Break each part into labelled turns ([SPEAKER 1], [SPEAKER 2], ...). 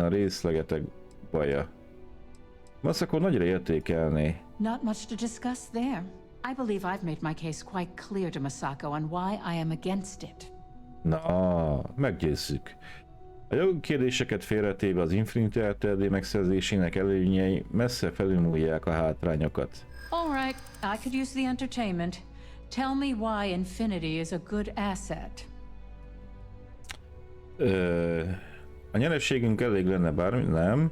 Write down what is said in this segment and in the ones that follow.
[SPEAKER 1] a részlegetek baja. Masako nagyra értékelné.
[SPEAKER 2] Not much to discuss there. I believe I've made my case quite clear to Masako on why I am against it.
[SPEAKER 1] Na, meggyőzzük. A jogi kérdéseket félretéve az Infinity RTD megszerzésének előnyei messze felülmúlják a hátrányokat.
[SPEAKER 2] All right, I could use the entertainment. Tell me why Infinity is a good asset.
[SPEAKER 1] A nyereségünk elég lenne bármi? Nem.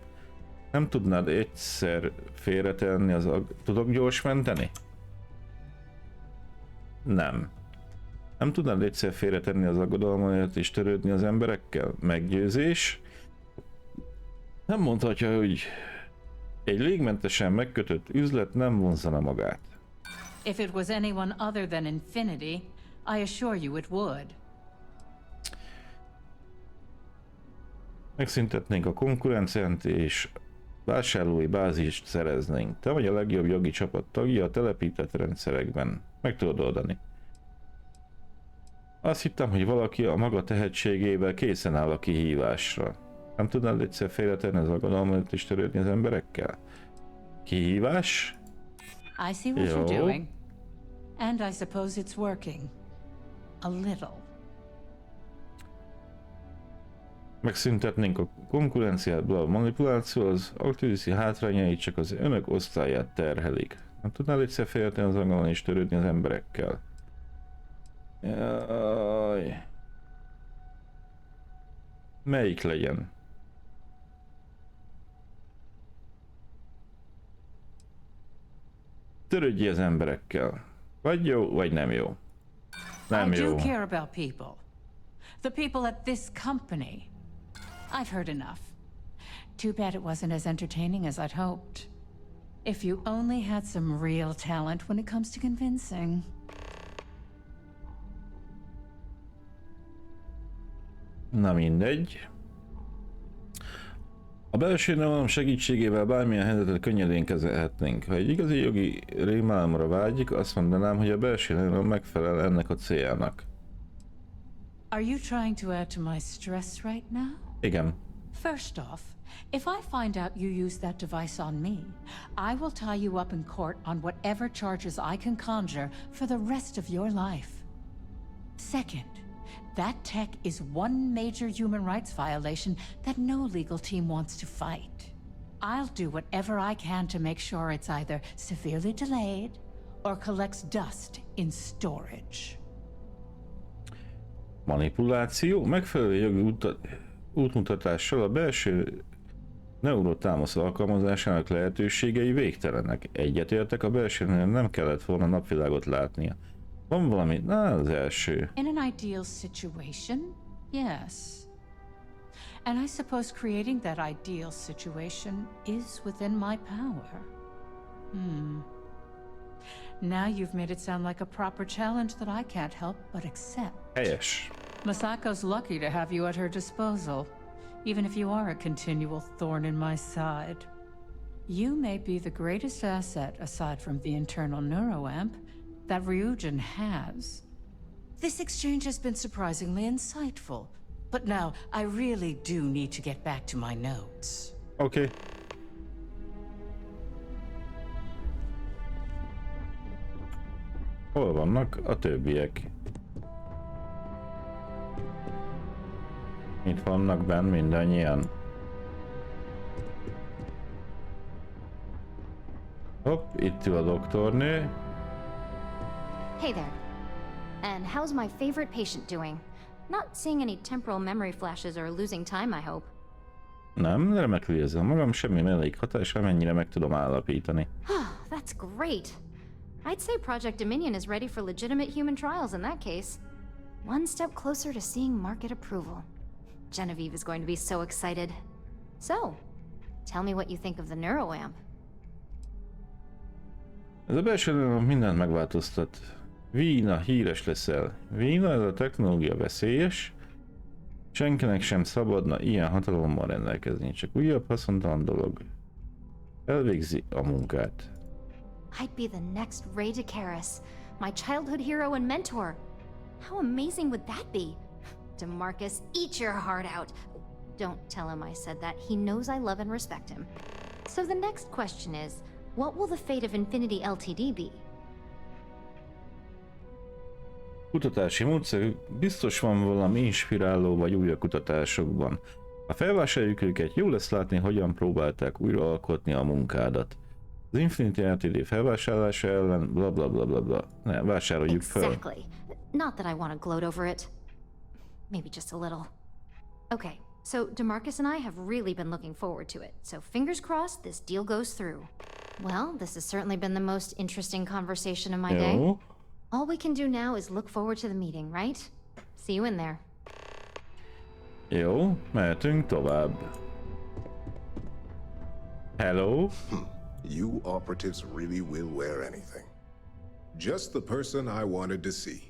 [SPEAKER 1] Nem tudnád egyszer félretenni az Tudok gyors menteni? Nem. Nem tudnád egyszer félretenni az aggodalmaidat és törődni az emberekkel? Meggyőzés? Nem mondhatja, hogy egy légmentesen megkötött üzlet nem vonzana magát.
[SPEAKER 2] If it was anyone other than Infinity, I assure you it would.
[SPEAKER 1] Megszüntetnénk a konkurenciát és vásárlói bázist szereznénk. Te vagy a legjobb jogi csapat tagja a telepített rendszerekben. Meg tudod oldani. Azt hittem, hogy valaki a maga tehetségével készen áll a kihívásra. Nem tudnád egyszer félretenni az aggodalmat és törődni az emberekkel? Kihívás?
[SPEAKER 2] I see what you're doing. And I suppose it's working. A little.
[SPEAKER 1] Megszüntetnénk a konkurenciát, a manipuláció, az aktivisti hátrányai csak az önök osztályát terhelik. Nem tudnál egyszer félretenni az aggodalmat és törődni az emberekkel? Jaj. Melyik legyen? Törődj az emberekkel. Vagy jó, vagy nem jó. Nem
[SPEAKER 2] I
[SPEAKER 1] jó.
[SPEAKER 2] do care about people. The people at this company. I've heard enough. Too bad it wasn't as entertaining as I'd hoped. If you only had some real talent when it comes to convincing.
[SPEAKER 1] Na mindegy. A belső nevelem segítségével bármilyen helyzetet könnyedén kezelhetnénk. Ha egy igazi jogi rémálomra vágyik, azt mondanám, hogy a belső nevelem megfelel ennek a céljának.
[SPEAKER 2] Are you trying to add to my stress right now?
[SPEAKER 1] Igen.
[SPEAKER 2] First off, if I find out you used that device on me, I will tie you up in court on whatever charges I can conjure for the rest of your life. Second, that tech is one major human rights violation that no legal team wants to fight. I'll do whatever I can to make sure it's either severely delayed or collects dust in storage.
[SPEAKER 1] Manipuláció? Megfelelő jogi útmutatással a belső neurotámasz alkalmazásának lehetőségei végtelenek. Egyetértek, a belső nem kellett volna napvilágot látnia. Van valami? Na, az első.
[SPEAKER 2] In an ideal situation, yes. And I suppose creating that ideal situation is within my power. Now you've made it sound like a proper challenge that I can't help but accept.
[SPEAKER 1] Helyes.
[SPEAKER 2] Masako's lucky to have you at her disposal, even if you are a continual thorn in my side. You may be the greatest asset, aside from the internal neuroamp, that Ryujin has. This exchange has been surprisingly insightful, but now I really do need to get back to my notes.
[SPEAKER 1] Oké. Hol vannak a többiek? Itt vannak benn mindannyian. Hopp, itt ül a doktornő.
[SPEAKER 3] Hey there. And how's my favorite patient doing? Not seeing any temporal memory flashes or losing time, I hope.
[SPEAKER 1] Nem, remekül érzem magam, semmi mellékhatás, amennyire meg tudom állapítani.
[SPEAKER 3] That's great. I'd say Project Dominion is ready for legitimate human trials in that case. One step closer to seeing market approval. Genevieve is going to be so excited. So, tell me what you think of the neuroamp.
[SPEAKER 1] Ez a belső nevelem mindent megváltoztat. Vína, híres leszel. Vína, ez a technológia veszélyes. Senkinek sem szabadna ilyen hatalommal rendelkezni, csak újabb haszontalan dolog. Elvégzi a munkát.
[SPEAKER 3] I'd be the next Ray DeCaris, my childhood hero and mentor. How amazing would that be? DeMarcus, eat your heart out. Don't tell him I said that. He knows I love and respect him. So the next question is, what will the fate of Infinity Ltd. Be?
[SPEAKER 1] Kutatási módszer, biztos van valami inspiráló vagy új a kutatásokban. Ha felvásároljuk őket, jó lesz látni, hogyan próbálták újraalkotni a munkádat. Az Infinity Ltd. Felvásárlása ellen bla bla bla bla bla. Ne, vásároljuk fel.
[SPEAKER 3] Exactly. Not that I want to gloat over it. Maybe just a little. Okay, so DeMarcus and I have really been looking forward to it, so fingers crossed this deal goes through. Well, this has certainly been the most interesting conversation of my day.
[SPEAKER 1] Jó.
[SPEAKER 3] All we can do now is look forward to the meeting, right? See you in there.
[SPEAKER 1] Jó, mehetünk tovább. Hello?
[SPEAKER 4] You operatives really will wear anything. Just the person I wanted to see.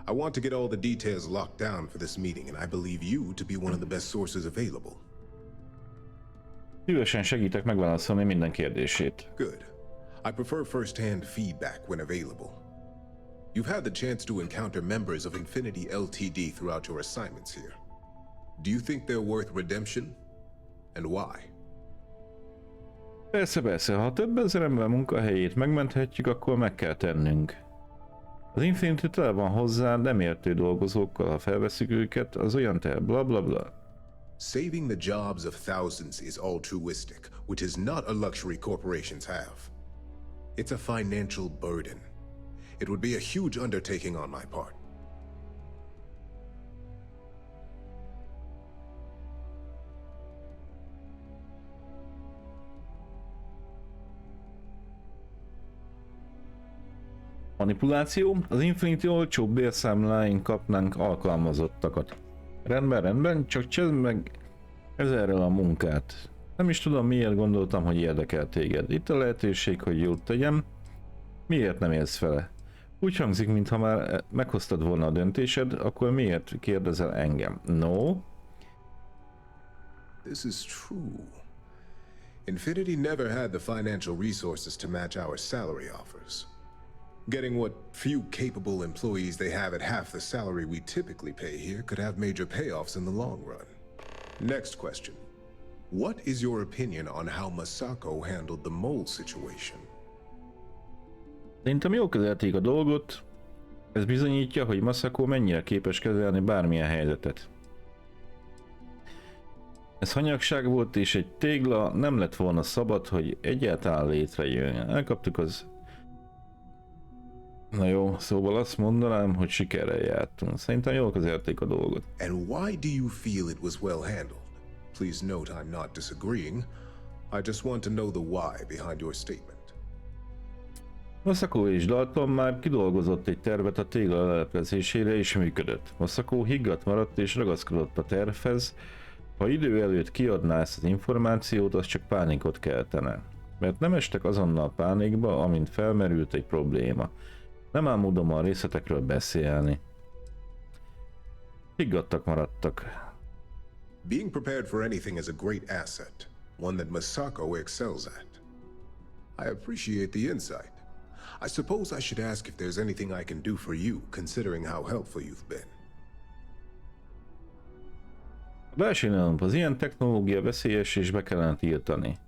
[SPEAKER 4] I want to get all the details locked down for this meeting, and I believe you to be one of the best sources available.
[SPEAKER 1] Szívesen segítek megválaszolni minden kérdését.
[SPEAKER 4] Good. I prefer first-hand feedback when available. You've had the chance to encounter members of Infinity Ltd. Throughout your assignments here. Do you think they're worth redemption? And why?
[SPEAKER 1] Persze, ha több ezer ember munkahelyét megmenthetjük, akkor meg kell tennünk. Az Infinity tele van hozzá nem értő dolgozókkal, ha felveszük őket, az olyan bla bla bla.
[SPEAKER 4] Saving the jobs of thousands is altruistic, which is not a luxury corporations have. It's a financial burden. It would be a huge undertaking on my part.
[SPEAKER 1] Manipuláció? Az Infinity olcsó bérszámláin kapnánk alkalmazottakat. Rendben, csak csezd meg ezerrel a munkát. Nem is tudom, miért gondoltam, hogy érdekel téged. Itt a lehetőség, hogy jót tegyem. Miért nem élsz vele? Úgy hangzik, mintha már meghoztad volna a döntésed, akkor miért kérdezel engem? No?
[SPEAKER 4] This is true. Infinity never had the financial resources to match our salary offers. Getting what few capable employees they have at half the salary we typically pay here could have major payoffs in the long run. Next question. What is your opinion on how Masako handled the mole situation?
[SPEAKER 1] Szerintem jól kezelték a dolgot. Ez bizonyítja, hogy Masako mennyire képes kezelni bármilyen helyzetet. Ez hanyagság volt, és egy tégla nem lett volna szabad, hogy egyáltalán létrejön. Elkaptuk az... Na jó, szóval azt mondanám, hogy sikerrel jártunk. Szerintem jól kezelték a dolgot.
[SPEAKER 4] And why do you feel it was well handled? Please note I'm not disagreeing. I just want to know the why behind your statement.
[SPEAKER 1] Masako és Dalton már kidolgozott egy tervet a tégla leleplezésére, és működött. Masako higgadt maradt és ragaszkodott a tervhez. Ha idő előtt kiadná ezt az információt, az csak pánikot keltene. Mert nem estek azonnal pánikba, amint felmerült egy probléma. Nem álmodom a részletekről beszélni. Higgadtak maradtak.
[SPEAKER 4] Being prepared for anything is a great asset, one that Masako excels at. I appreciate the insight. I suppose I should ask if there's anything I can do for you, considering how helpful you've been.
[SPEAKER 1] A belső nyelv, az ilyen technológia veszélyes és be kellene tiltani.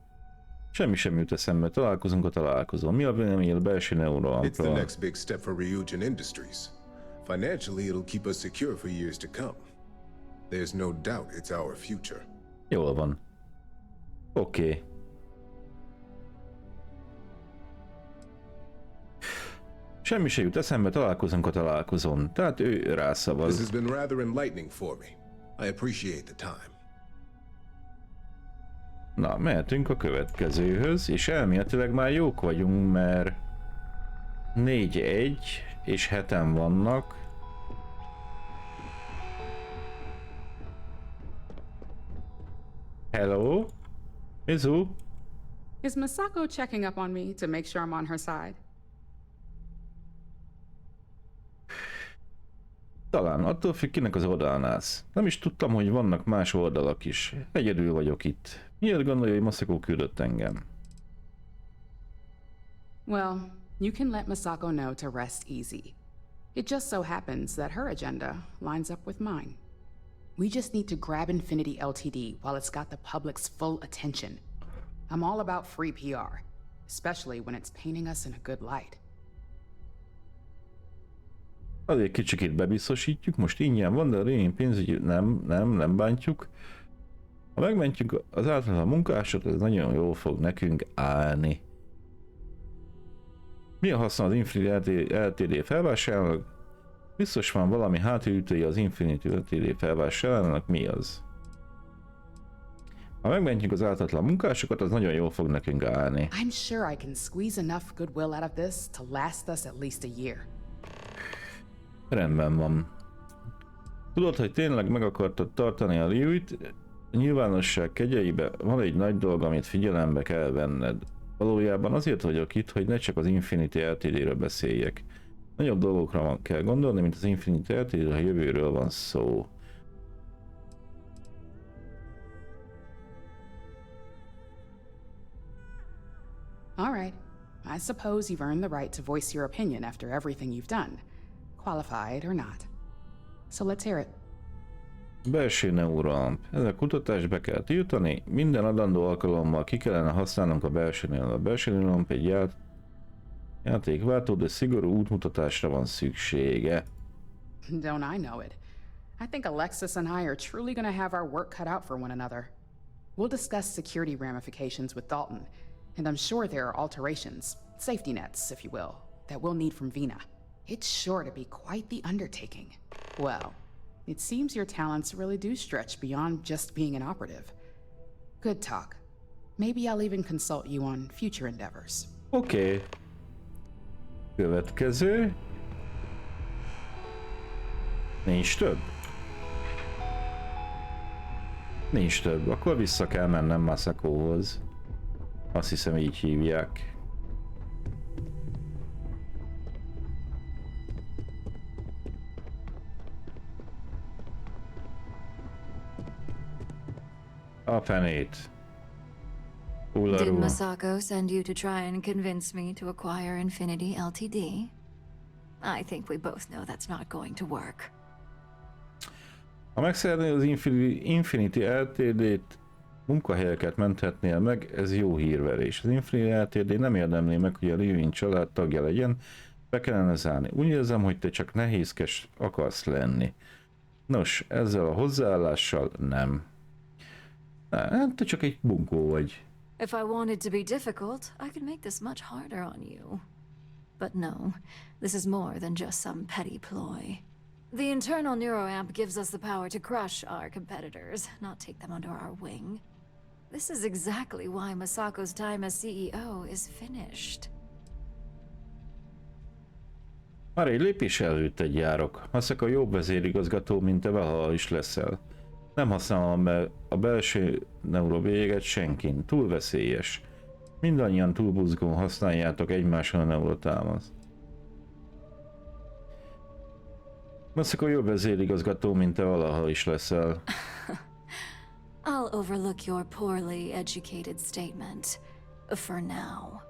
[SPEAKER 1] Semmi sem jut eszembe, találkozunk a találkozón. Mi a véleményed a belső neuronról?
[SPEAKER 4] It's the next big step for Ryujin Industries. Financially, it'll keep us secure for years to come. There's no doubt it's our future.
[SPEAKER 1] Jól van. Oké. Semmi se jut eszembe, találkozunk a találkozón. Tehát ő
[SPEAKER 4] This
[SPEAKER 1] rászavaz.
[SPEAKER 4] has been rather enlightening for me. I appreciate the time.
[SPEAKER 1] Na, mehetünk a következőhöz, és elméletileg már jók vagyunk, mert 4-1, és 7-en vannak. Hello? Mizu?
[SPEAKER 5] Is Masako checking up on me to make sure I'm on her side?
[SPEAKER 1] Talán, attól függ, kinek az oldalán állsz. Nem is tudtam, hogy vannak más oldalak is. Egyedül vagyok itt. Miért gondolja, hogy Masako küldött engem?
[SPEAKER 5] Well, you can let Masako know to rest easy. It just so happens that her agenda lines up with mine. We just need to grab Infinity Ltd. while it's got the public's full attention. I'm all about free PR, especially when it's painting us in a good light.
[SPEAKER 1] Azért kicsikét bebiztosítjuk, most ingyen van, de a régi pénzügyi nem bántjuk. Ha megmentjük az általán munkásot, ez nagyon jól fog nekünk állni. Mi a haszna az Infinity Ltd. Felvásárlónak? Biztos van valami hátulütője az Infinity Ltd. Felvásárlónak, mi az? Ha megmentjük az áltatlan munkásokat, az nagyon jól fog nekünk állni.
[SPEAKER 5] I'm sure I can squeeze enough goodwill out of this to last us at least a year.
[SPEAKER 1] Rendben van. Tudod, hogy tényleg meg akartad tartani a Liuit? A nyilvánosság kegyeibe van egy nagy dolog, amit figyelembe kell venned. Valójában azért vagyok itt, hogy ne csak az Infinity Ltd-ről beszéljek. Nagyobb dolgokra kell gondolni, mint az Infinity Ltd-ről, ha jövőről van szó.
[SPEAKER 5] All right. I suppose you've earned the right to voice your opinion after everything you've done, qualified or not. So let's hear it.
[SPEAKER 1] Belső neurolamp. Ez a kutatást be kell tiltani, minden adandó alkalommal ki kellene használnunk a belső neurolamp. A belső neurolamp egy játékváltó, de szigorú útmutatásra van szüksége.
[SPEAKER 5] Don't I know it? I think Alexis and I are truly gonna have our work cut out for one another. We'll discuss security ramifications with Dalton, and I'm sure there are alterations, safety nets, if you will, that we'll need from Vina. It's sure to be quite the undertaking. Well, it seems your talents really do stretch beyond just being an operative. Good talk. Maybe I'll even consult you on future endeavors.
[SPEAKER 1] Oké. Következő. Nincs több? Nincs több. Akkor vissza kell mennem Masakóhoz. Azt hiszem így hívják. A fenét.
[SPEAKER 6] Did
[SPEAKER 1] Ullarul.
[SPEAKER 6] Masako send you to try and convince me to acquire Infinity Ltd? I think we both know that's not going to work.
[SPEAKER 1] Ha megszereznél az Infinity Ltd-t, munkahelyeket menthetnél meg, ez jó hírverés. Az Infinity Ltd nem érdemli meg, hogy a Living család tagja legyen, be kellene zárni. Úgy érzem, hogy te csak nehézkes akarsz lenni. Nos, ezzel a hozzáállással nem. Te csak egy bunkó vagy.
[SPEAKER 6] If I wanted to be difficult, I could make this much harder on you. But no, this is more than just some petty ploy. The internal neuroamp gives us the power to crush our competitors, not take them under our wing. This is exactly why Masako's time as CEO is finished.
[SPEAKER 1] Már egy lépés előtted járok. Masako jobb vezérigazgató, mint te valaha is leszel. Nem használom be a belső neurobélyeget senkin. Túl veszélyes. Mindannyian túl buzgón használjátok egymáson a neurotámaszt. Masako jobb vezérigazgató, mint te valaha is leszel.
[SPEAKER 6] I'll overlook your poorly educated statement. For now.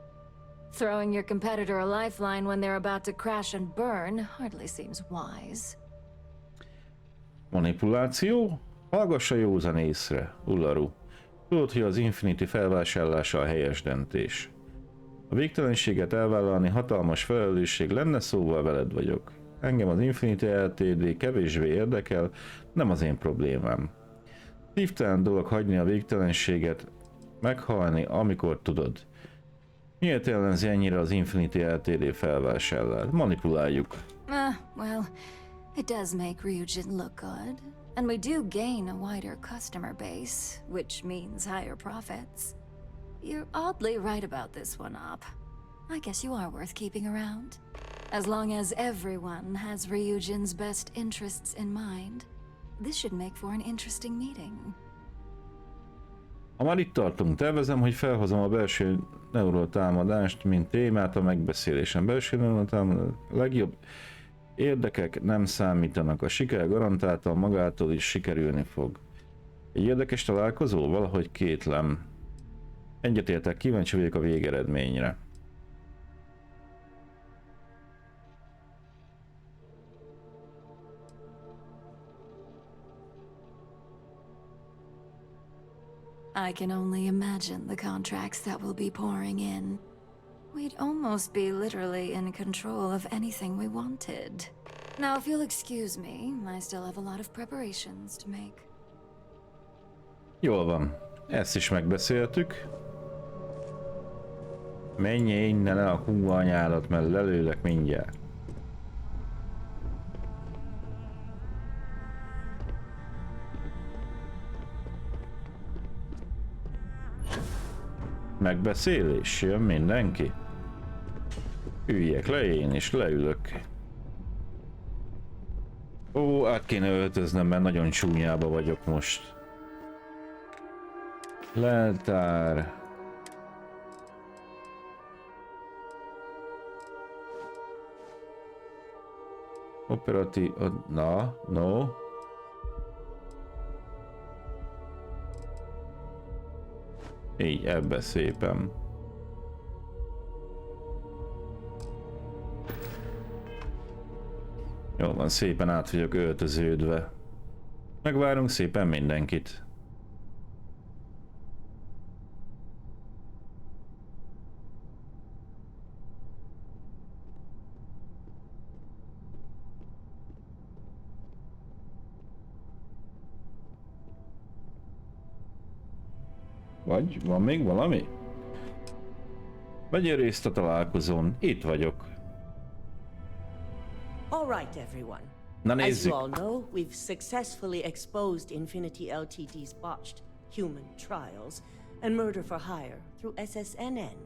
[SPEAKER 6] Throwing your competitor a lifeline when they're about to crash and burn hardly seems wise.
[SPEAKER 1] Manipuláció? Hallgassa józan észre, Ullaru. Tudod, hogy az Infinity felvásárlása a helyes döntés. A végtelenséget elvállalni hatalmas felelősség lenne, szóval veled vagyok. Engem az Infinity Ltd. Kevésbé érdekel, nem az én problémám. Szívtelen dolog hagyni a végtelenséget, meghalni, amikor tudod. Miért ellenzi ennyire az Infinity Ltd. Felvásárlást? Manipuláljuk.
[SPEAKER 6] Well, it does make Ryujin look good. And we do gain a wider customer base, which means higher profits. You're oddly right about this one, Op. I guess you are worth keeping around. As long as everyone has Ryujin's best interests in mind, this should make for an interesting meeting.
[SPEAKER 1] Ha már itt tartunk, tervezem, hogy felhozom a belső neurotámadást, mint témát a megbeszélésen. Belső neurotámadás legjobb érdekek nem számítanak, a siker garantáltan magától is sikerülni fog. Egy érdekes találkozó? Valahogy kétlem. Egyetértek, kíváncsi vagyok a végeredményre.
[SPEAKER 6] I can only imagine the contracts that will be pouring in. We'd almost be literally in control of anything we wanted. Now, if you'll excuse me, I still have a lot of preparations to make.
[SPEAKER 1] Jól van. Ezt is megbeszéltük. Menjél innen el a hú anyádat, mert lelőlek mindjárt. Megbeszélés, jön mindenki? Üljek le én is, leülök. Ó, át kéne öltöznöm, mert nagyon csúnyába vagyok most. Leltár. Operatív... Na, no. Így, ebbe szépen. Jó van, szépen át vagyok öltöződve. Megvárunk szépen mindenkit. Vagy van még valami? Vegyél részt a találkozón. Itt vagyok.
[SPEAKER 7] All right, everyone.
[SPEAKER 1] Na
[SPEAKER 7] As you
[SPEAKER 1] nézzük.
[SPEAKER 7] all know, we've successfully exposed Infinity Ltd's botched human trials and murder for hire through SSNN.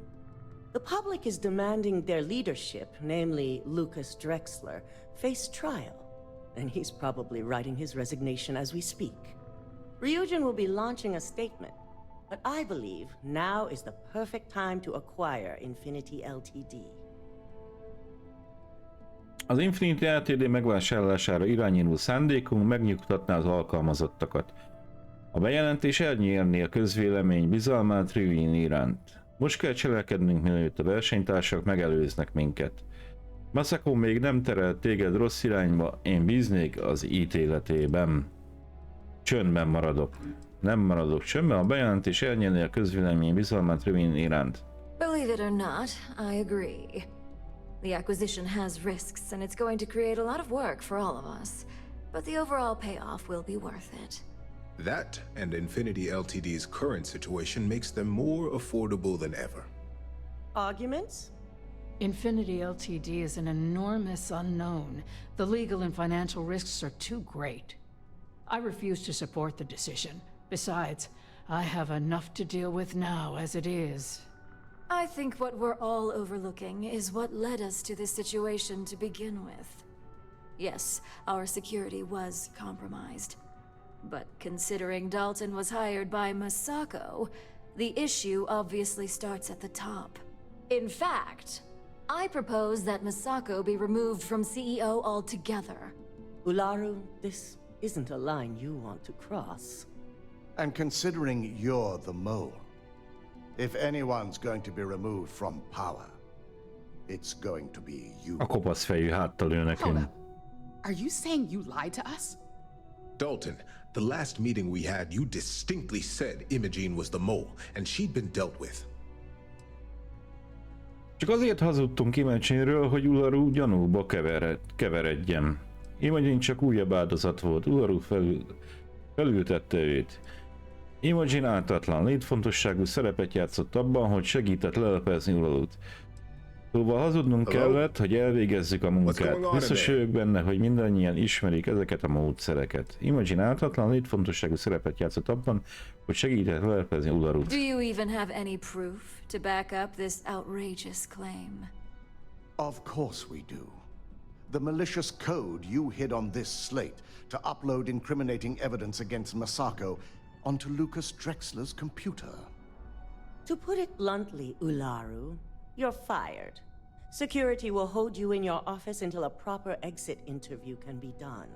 [SPEAKER 7] The public is demanding their leadership, namely Lucas Drexler, face trial, and he's probably writing his resignation as we speak. Ryujin will be launching a statement, but I believe now is the perfect time to acquire Infinity Ltd.
[SPEAKER 1] Az Infinity Ltd megvásárlására irányuló szándékunk megnyugtatná az alkalmazottakat. A bejelentés elnyerné a közvélemény bizalmát Ryujin iránt. Most kell cselekednünk, mielőtt a versenytársak megelőznek minket. Masako még nem terelt téged rossz irányba, én bíznék az ítéletében. Csöndben maradok. Nem maradok csöndben, a bejelentés elnyerné a közvélemény bizalmát Ryujin iránt.
[SPEAKER 6] Believe it or not, I agree. The acquisition has risks, and it's going to create a lot of work for all of us. But the overall payoff will be worth it.
[SPEAKER 4] That and Infinity Ltd's current situation makes them more affordable than ever.
[SPEAKER 7] Arguments?
[SPEAKER 2] Infinity Ltd is an enormous unknown. The legal and financial risks are too great. I refuse to support the decision. Besides, I have enough to deal with now as it is.
[SPEAKER 6] I think what we're all overlooking is what led us to this situation to begin with. Yes, our security was compromised. But considering Dalton was hired by Masako, the issue obviously starts at the top. In fact, I propose that Masako be removed from CEO altogether.
[SPEAKER 7] Ularu, this isn't a line you want to cross.
[SPEAKER 8] And considering you're the mole, if anyone's going to be removed from power, it's going to be you.
[SPEAKER 1] A kopasz fejű háttal ül
[SPEAKER 5] Hold
[SPEAKER 1] nekünk.
[SPEAKER 5] up. Are you saying you lied to us?
[SPEAKER 4] Dalton, the last meeting we had, you distinctly said Imogene was the mole, and she'd been dealt with.
[SPEAKER 1] Csak azért hazudtunk Imogene-ről, hogy Ularu gyanúba keveredjen. Imogene csak újabb áldozat volt, Ularu felültette őt. Imogene ártatlan, létfontosságú szerepet játszott abban, hogy segített lelepezni Ularut. Szóval hazudnunk kellett, hogy elvégezzük a munkát. Biztos vagyok benne, hogy mindannyian ismerik ezeket a módszereket. Imogene ártatlan, létfontosságú szerepet játszott abban, hogy segített lelepezni Ularut.
[SPEAKER 6] Do you even have any proof to back up this outrageous claim?
[SPEAKER 8] Of course we do. The malicious code you hid on this slate to upload incriminating evidence against Masako onto Lucas Drexler's computer.
[SPEAKER 7] To put it bluntly, Ularu, you're fired. Security will hold you in your office until a proper exit interview can be done.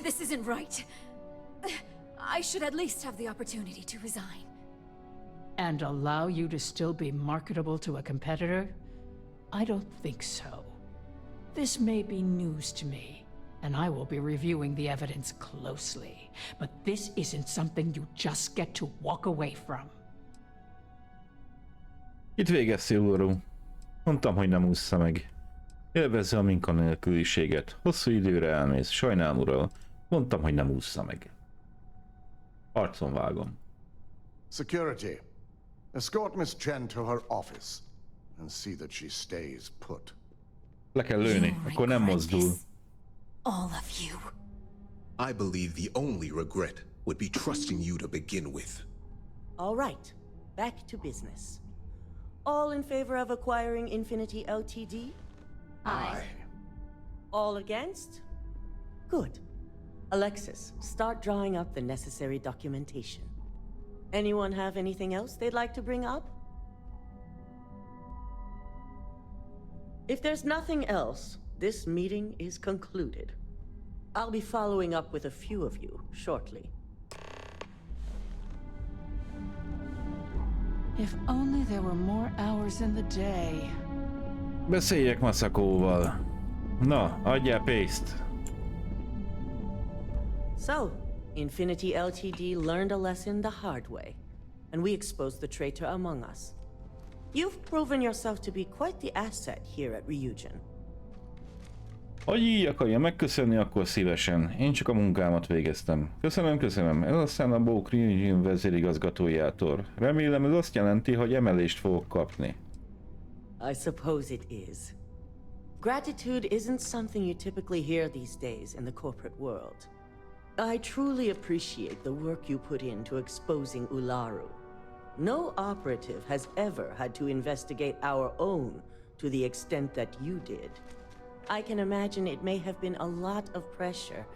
[SPEAKER 6] This isn't right. I should at least have the opportunity to resign.
[SPEAKER 2] And allow you to still be marketable to a competitor? I don't think so. This may be news to me, and I will be reviewing the evidence closely. But this isn't something you just get to walk away from.
[SPEAKER 1] Itt végeztél, Uru. Mondtam, hogy nem ússza meg. Élvezze a munkanélküliséget. Hosszú időre elmész. Sajnálom, ural. Mondtam, hogy nem ússza meg. Arcon vágom.
[SPEAKER 8] Security. Escort Miss Chen to her office and see that she stays put.
[SPEAKER 1] Le kell lőni, akkor nem mozdul.
[SPEAKER 6] All of you.
[SPEAKER 4] I believe the only regret would be trusting you to begin with.
[SPEAKER 7] All right, back to business. All in favor of acquiring Infinity Ltd?
[SPEAKER 8] Aye.
[SPEAKER 7] All against? Good. Alexis, start drawing up the necessary documentation. Anyone have anything else they'd like to bring up? If there's nothing else, this meeting is concluded. I'll be following up with a few of you shortly.
[SPEAKER 2] If only there were more hours in the day.
[SPEAKER 1] Beszéljek Masakóval. Na, adjál pénzt.
[SPEAKER 7] So, Infinity Ltd learned a lesson the hard way, and we exposed the traitor among us. You've proven yourself to be quite the asset here at Ryujin.
[SPEAKER 1] Ha így akarja megköszönni, akkor szívesen. Én csak a munkámat végeztem. Köszönöm. Ez aztán a Bók Ryujin vezérigazgatójától. Remélem ez azt jelenti, hogy emelést fogok kapni.
[SPEAKER 7] I suppose it is. Gratitude isn't something you typically hear these days in the corporate world. I truly appreciate the work you put into exposing Ularu. No operative has ever had to investigate our own to the extent that you did. I can imagine it may have been a lot of pressure,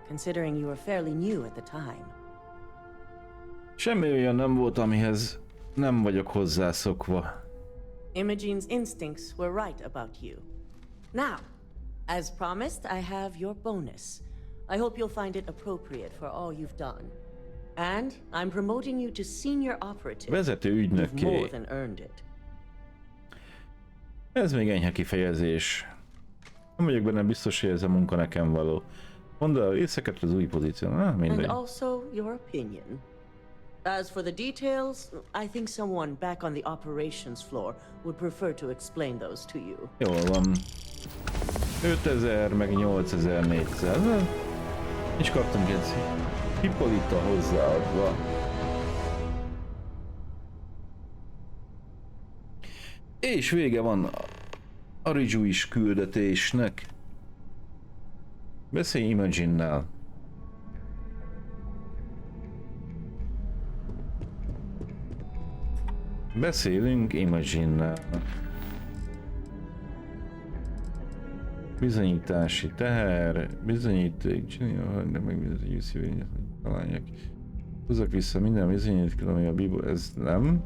[SPEAKER 7] considering you were fairly new at the time.
[SPEAKER 1] Semmi olyan nem volt, amihez nem vagyok hozzászokva.
[SPEAKER 7] Imogene's instincts were right about you. Now, as promised, I have your bonus. I hope you'll find it appropriate for all you've done. And I'm promoting you to senior operative.
[SPEAKER 1] Vezető
[SPEAKER 7] You've
[SPEAKER 1] ügynökké.
[SPEAKER 7] more than earned it.
[SPEAKER 1] Ez még enyhe kifejezés. Nem vagyok benne biztos, hogy ez a munka nekem való. Mondd el részeket az új pozíción. Mindegy.
[SPEAKER 7] And also your opinion. As for the details, I think someone back on the operations floor would prefer to explain those to you.
[SPEAKER 1] Jól van. 5000 meg 8400. És kaptunk egy Hippolyta hozzáadva. És vége van a Ryujin küldetésnek. Beszélj Imogen-nel. Beszélünk Imogen-nel. Bizonyítási teher, bizonyíték, csinálja, de megbizonyítjuk szívényet, hogy találják. Hozzak vissza minden bizonyíték, ami a Bible, ez nem.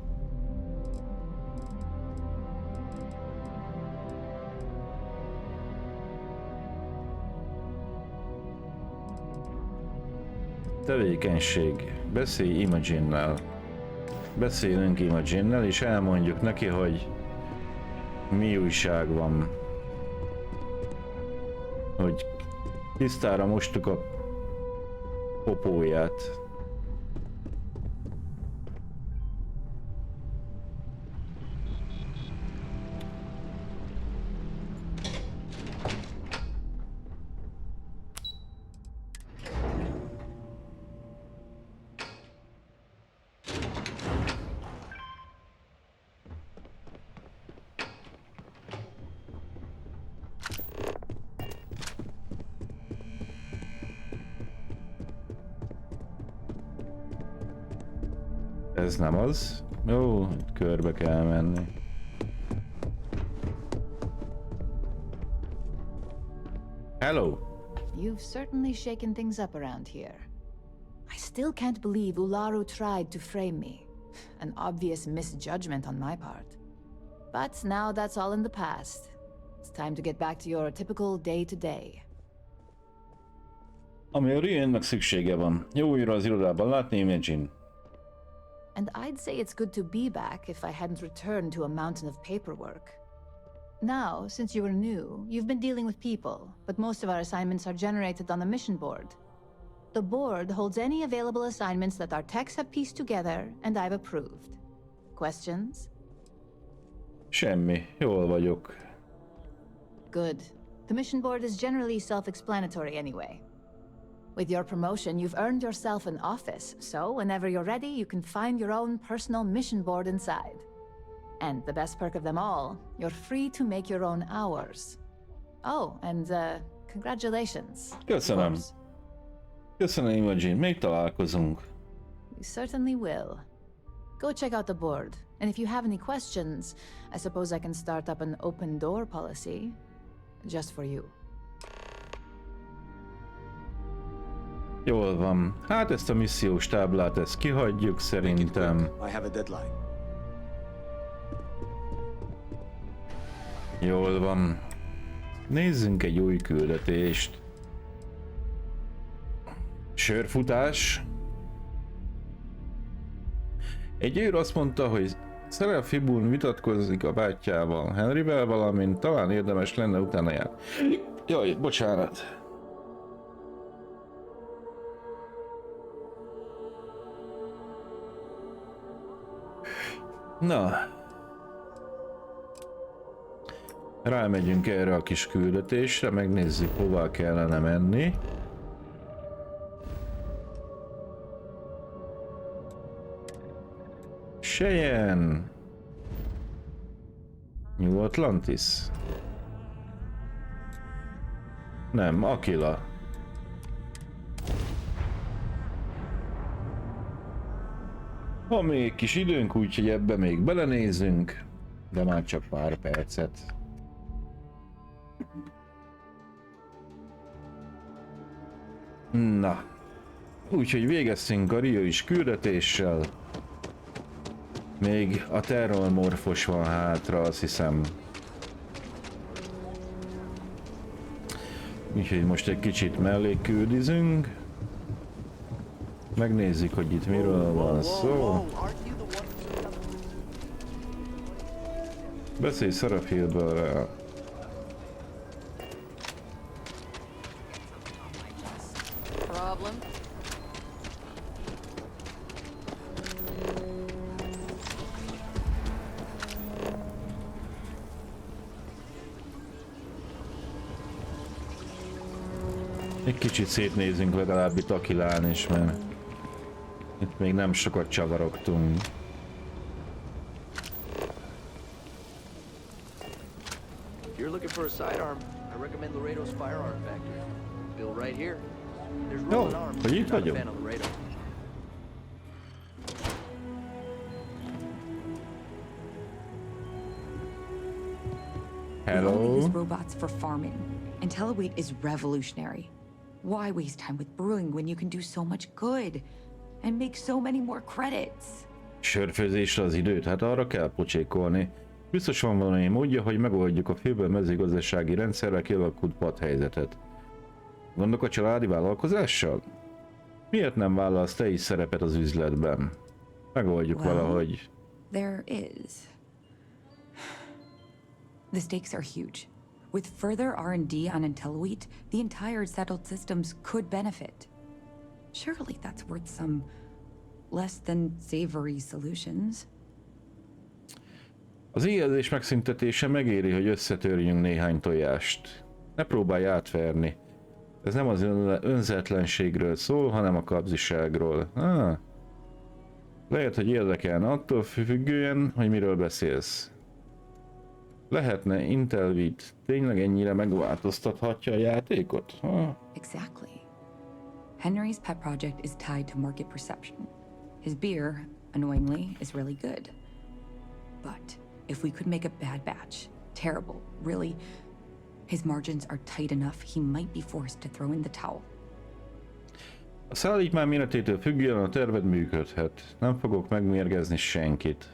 [SPEAKER 1] Tevékenység. Beszélj Imogen-nel. Beszélünk Imogen-nel, és elmondjuk neki, hogy mi újság van. Hogy tisztára mostuk a popóját. Ez nem az. Jó, körbe kell menni. Hello.
[SPEAKER 9] You've certainly shaken things up around here. I still can't believe Ularu tried to frame me. An obvious misjudgment on my part. But now that's all in the past. It's time to get back to your typical day-to-day.
[SPEAKER 1] Ami a Ryujinnak szüksége van. Jó újra az irodában látni, Imogen.
[SPEAKER 9] And I'd say it's good to be back if I hadn't returned to a mountain of paperwork. Now, since you are new, you've been dealing with people, but most of our assignments are generated on the mission board. The board holds any available assignments that our techs have pieced together, and I've approved. Questions?
[SPEAKER 1] Semmi. Jól vagyok.
[SPEAKER 9] Good. The mission board is generally self-explanatory anyway. With your promotion, you've earned yourself an office, so whenever you're ready, you can find your own personal mission board inside. And the best perk of them all, you're free to make your own hours. Oh, and congratulations.
[SPEAKER 1] Köszönöm.
[SPEAKER 9] Of course.
[SPEAKER 1] Köszönöm, Imogen. Még találkozunk.
[SPEAKER 9] You certainly will. Go check out the board, and if you have any questions, I suppose I can start up an open door policy. Just for you.
[SPEAKER 1] Jól van. Hát ezt a missziós táblát, ezt kihagyjuk szerintem.
[SPEAKER 10] I have a deadline.
[SPEAKER 1] Jól van. Nézzünk egy új küldetést. Sörfutás. Egy őr azt mondta, hogy szerel Fibun vitatkozik a bátyjával, Henryvel, valamint talán érdemes lenne utána jár. Jaj, bocsánat. Na. Rámegyünk erre a kis küldetésre, megnézzük, hová kellene menni. Cheyenne. New Atlantis. Nem, Aquila. Van még kis időnk, úgyhogy ebbe még belenézzünk, de már csak pár percet. Na, úgyhogy végeztünk a riói küldetéssel. Még a terrormorfos van hátra, azt hiszem. Úgyhogy most egy kicsit mellé küldizünk. Megnézzük, hogy itt miről van szó. Beszélj Starfieldből. Egy kicsit szétnézünk legalább itt Aquilán is, mert itt még nem sokat csavarogtunk.
[SPEAKER 10] If you're looking for a sidearm, I recommend Laredo's Firearm Factory. Built right here. There's rolling arms.
[SPEAKER 1] Hogy itt
[SPEAKER 10] Not a
[SPEAKER 1] vagyok?
[SPEAKER 10] fan of Laredo.
[SPEAKER 11] We only
[SPEAKER 1] Hello?
[SPEAKER 11] use robots for farming. IntelliWeight is revolutionary. Why waste time with brewing when you can do so much good and make so many more credits?
[SPEAKER 1] Sörfőzésre az időt, hát arra kell pocsékolni. Biztos van valami módja, hogy megoldjuk a főbb mezőgazdasági rendszerrel kialakult padhelyzetet. Gondok a családi vállalkozással? Miért nem vállalsz te is szerepet az üzletben? Megoldjuk valahogy.
[SPEAKER 11] There is. The stakes are huge. With further R&D on IntelliWeight, the entire settled systems could benefit. Surely that's worth some less than savory solutions.
[SPEAKER 1] Az éhezés megszüntetése megéri, hogy összetörjünk néhány tojást. Ne próbálj átverni. Ez nem az önzetlenségről szól, hanem a kapziságról. Lehet, hogy érdekelne attól függően, hogy miről beszélsz. Lehetne IntelliWeight tényleg ennyire megváltoztathatja a játékot?
[SPEAKER 11] Exactly. Henry's pet project is tied to market perception. His beer, annoyingly, is really good. But if we could make a bad batch, terrible, really, his margins are tight enough he might be forced to throw in the towel.
[SPEAKER 1] A szállítmány méretétől függően a terved működhet. Nem fogok megmérgezni senkit.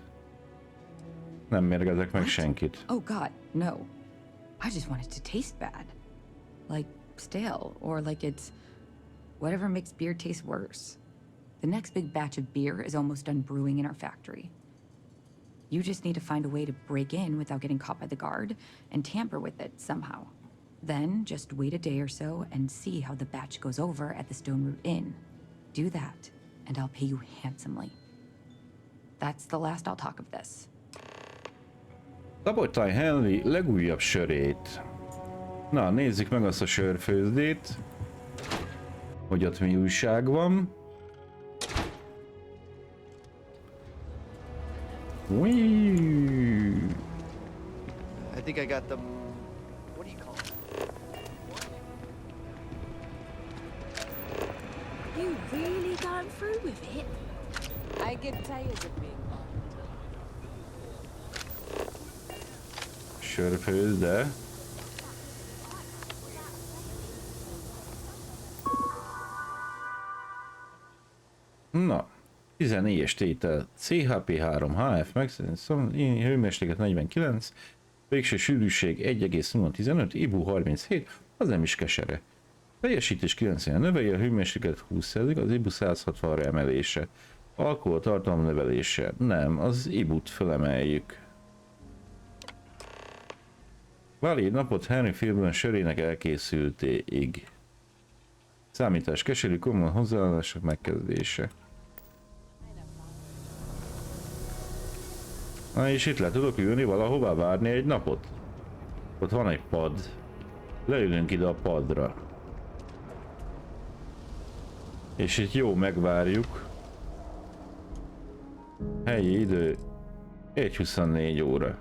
[SPEAKER 1] Nem mérgezek meg senkit.
[SPEAKER 11] Oh god, no. I just want it to taste bad. Like stale, or like it's whatever makes beer taste worse. The next big batch of beer is almost done brewing in our factory. You just need to find a way to break in without getting caught by the guard and tamper with it somehow. Then just wait a day or so and see how the batch goes over at the Stone Root Inn. Do that, and I'll pay you handsomely. That's the last I'll talk of this.
[SPEAKER 1] Szabadtány Henry legújabb sörét. Na, nézzük meg azt a sörfőzdét. Hogy ott mi újság van.
[SPEAKER 10] I think I got them. What do you call them?
[SPEAKER 12] You really gone through with it? I get tired of being
[SPEAKER 1] Sörfőzde. Na, 14-es tétel, CHP3, HF, hőmérséklet 49, végső sűrűség 1,015, IBU 37, az nem is kesere. Teljesítés 90 növeli, a hőmérséklet 20%, az IBU 160-ra emelése. Alkoholtartalom növelése. Nem, az IBU-t fölemeljük. Valid napot Henry filmben sörének elkészültéig. Számítás keserű, komoly hozzáállások megkezdése. Na és itt le tudok ülni valahová várni egy napot? Ott van egy pad. Leülünk ide a padra. És itt jó, megvárjuk. Helyi idő 1:24 óra.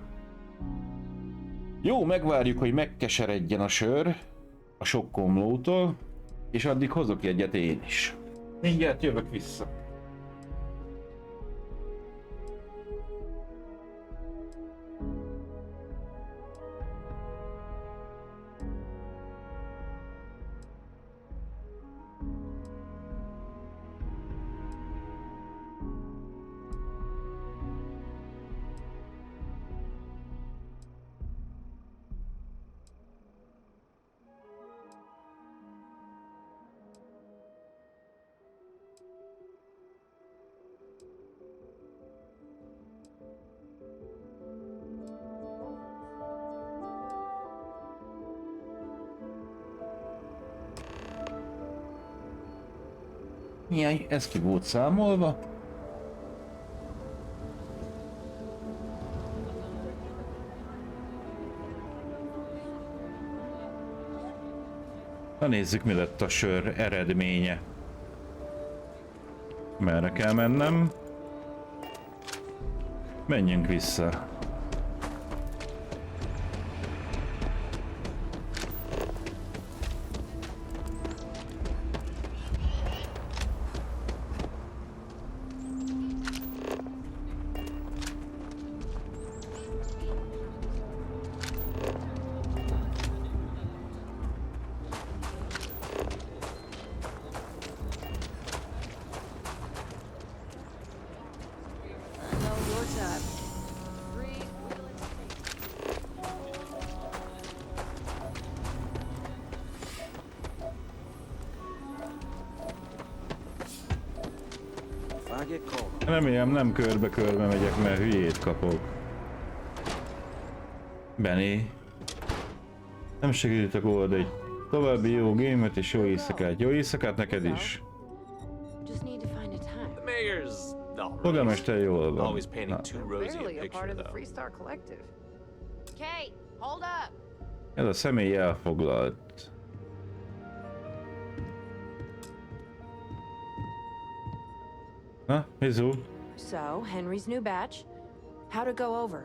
[SPEAKER 1] Jó, megvárjuk, hogy megkeseredjen a sör a sok komlótól, és addig hozok egyet én is. Mindjárt jövök vissza. Jaj, ez ki volt számolva? Na nézzük, mi lett a sör eredménye. Merre kell mennem? Menjünk vissza. Remélem nem körbe-körbe megyek, mert hülyét kapok. Benny. Nem segítek old egy további jó gémet és jó éjszakát. Jó éjszakát neked is. Polgármester jól van. Ez a személy elfoglalt. Huh? Mizu?
[SPEAKER 12] So, Henry's new batch. How'd it go over?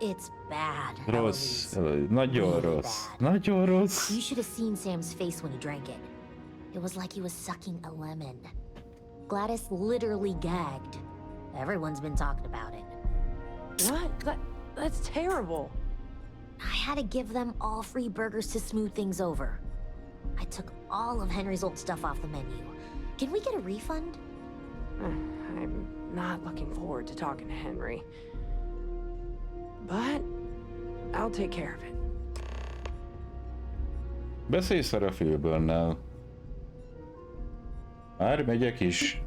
[SPEAKER 13] It's bad.
[SPEAKER 1] Rossz. Nagyon rossz. Nagyon rossz.
[SPEAKER 13] You should have seen Sam's face when he drank it. It was like he was sucking a lemon. Gladys literally gagged. Everyone's been talking about it.
[SPEAKER 12] What? That's terrible.
[SPEAKER 13] I had to give them all free burgers to smooth things over. I took all of Henry's old stuff off the menu. Can we get a refund?
[SPEAKER 12] I'm not looking forward to talking to Henry. But I'll take care of it.
[SPEAKER 1] Beszélj Starfieldből. Már megyek is.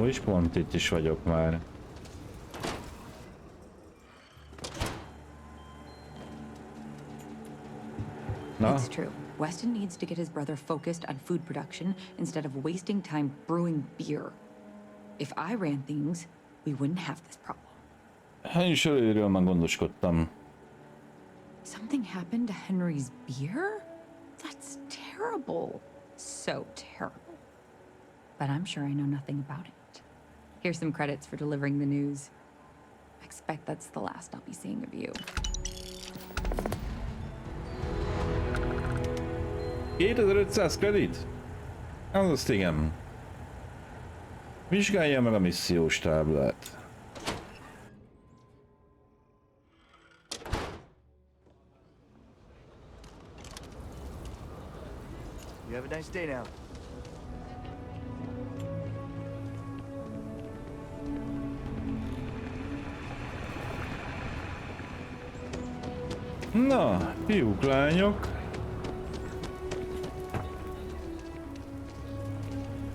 [SPEAKER 1] Ó, és pont itt is vagyok már. Na?
[SPEAKER 11] It's true. Weston needs to get his brother focused on food production instead of wasting time brewing beer. If I ran things, we wouldn't have this problem.
[SPEAKER 1] Hát is előről már gondoskodtam.
[SPEAKER 11] Something happened to Henry's beer? That's terrible. So terrible. But I'm sure I know nothing about it. Here's some credits for delivering the news. I expect that's the last I'll be seeing of you.
[SPEAKER 1] 2500 kredit? Az azt igen. Vizsgálja meg a missziós táblát.
[SPEAKER 10] You have a nice day now.
[SPEAKER 1] Na, fiúk, lányok.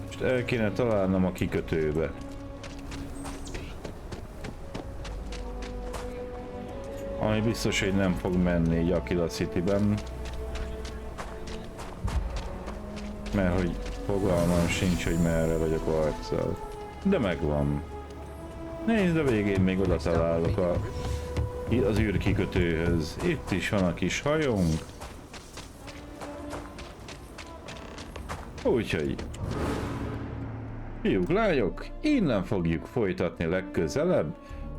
[SPEAKER 1] Most el kéne találnom a kikötőbe. Ami biztos, hogy nem fog menni így Aquila Cityben. Mert hogy fogalmam sincs, hogy merre vagyok arccal. De megvan. Nézd, a végén még oda találok az űrkikötőhöz. Itt is van a kis hajónk. Úgyhogy... Fiúk, lányok, innen fogjuk folytatni legközelebb,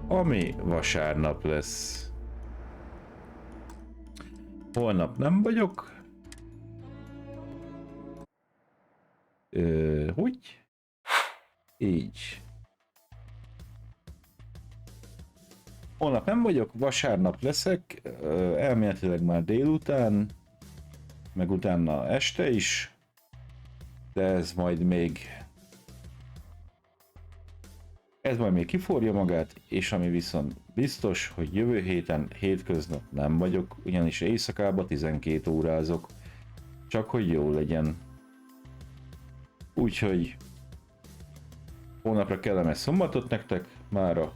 [SPEAKER 1] ami vasárnap lesz. Holnap nem vagyok. Hogy? Így. Holnap nem vagyok, vasárnap leszek, elméletileg már délután, meg utána este is, de ez majd még kiforja magát, és ami viszont biztos, hogy jövő héten hétköznap nem vagyok, ugyanis éjszakába 12 órázok, csak hogy jó legyen. Úgyhogy hónapra kellemes szombatot nektek, mára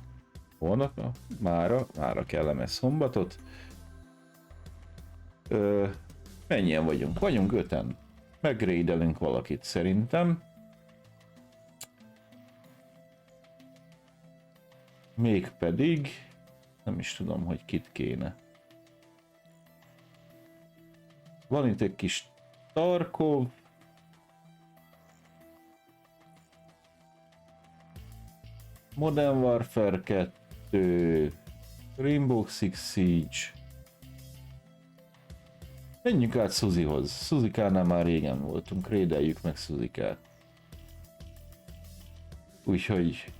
[SPEAKER 1] kellemes szombatot. Mennyien vagyunk? Vagyunk 5-en. Megrédelünk valakit szerintem. Mégpedig nem is tudom, hogy kit kéne. Van itt egy kis Tarkov. Modern Warfare 2, Rainbow Six Siege. Menjünk át Suzihoz. Suzikánál már régen voltunk, rédeljük meg Suzikát. Úgyhogy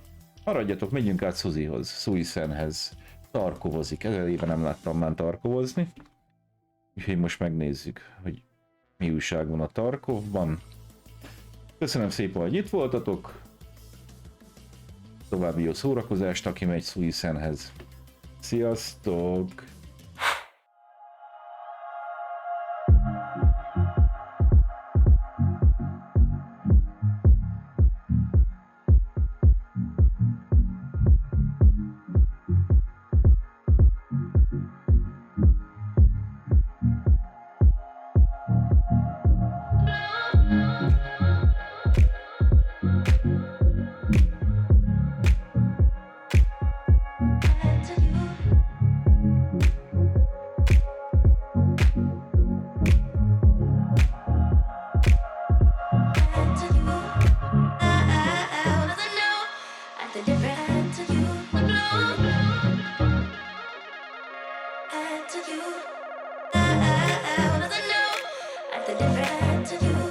[SPEAKER 1] maradjatok, menjünk át Suzihoz, Suisenhez. Tarkovozik, ezer éve nem láttam már tarkovozni. Úgyhogy most megnézzük, hogy mi újság van a Tarkovban. Köszönöm szépen, hogy itt voltatok. További jó szórakozást, aki megy Suisenhez. Sziasztok!
[SPEAKER 14] To you.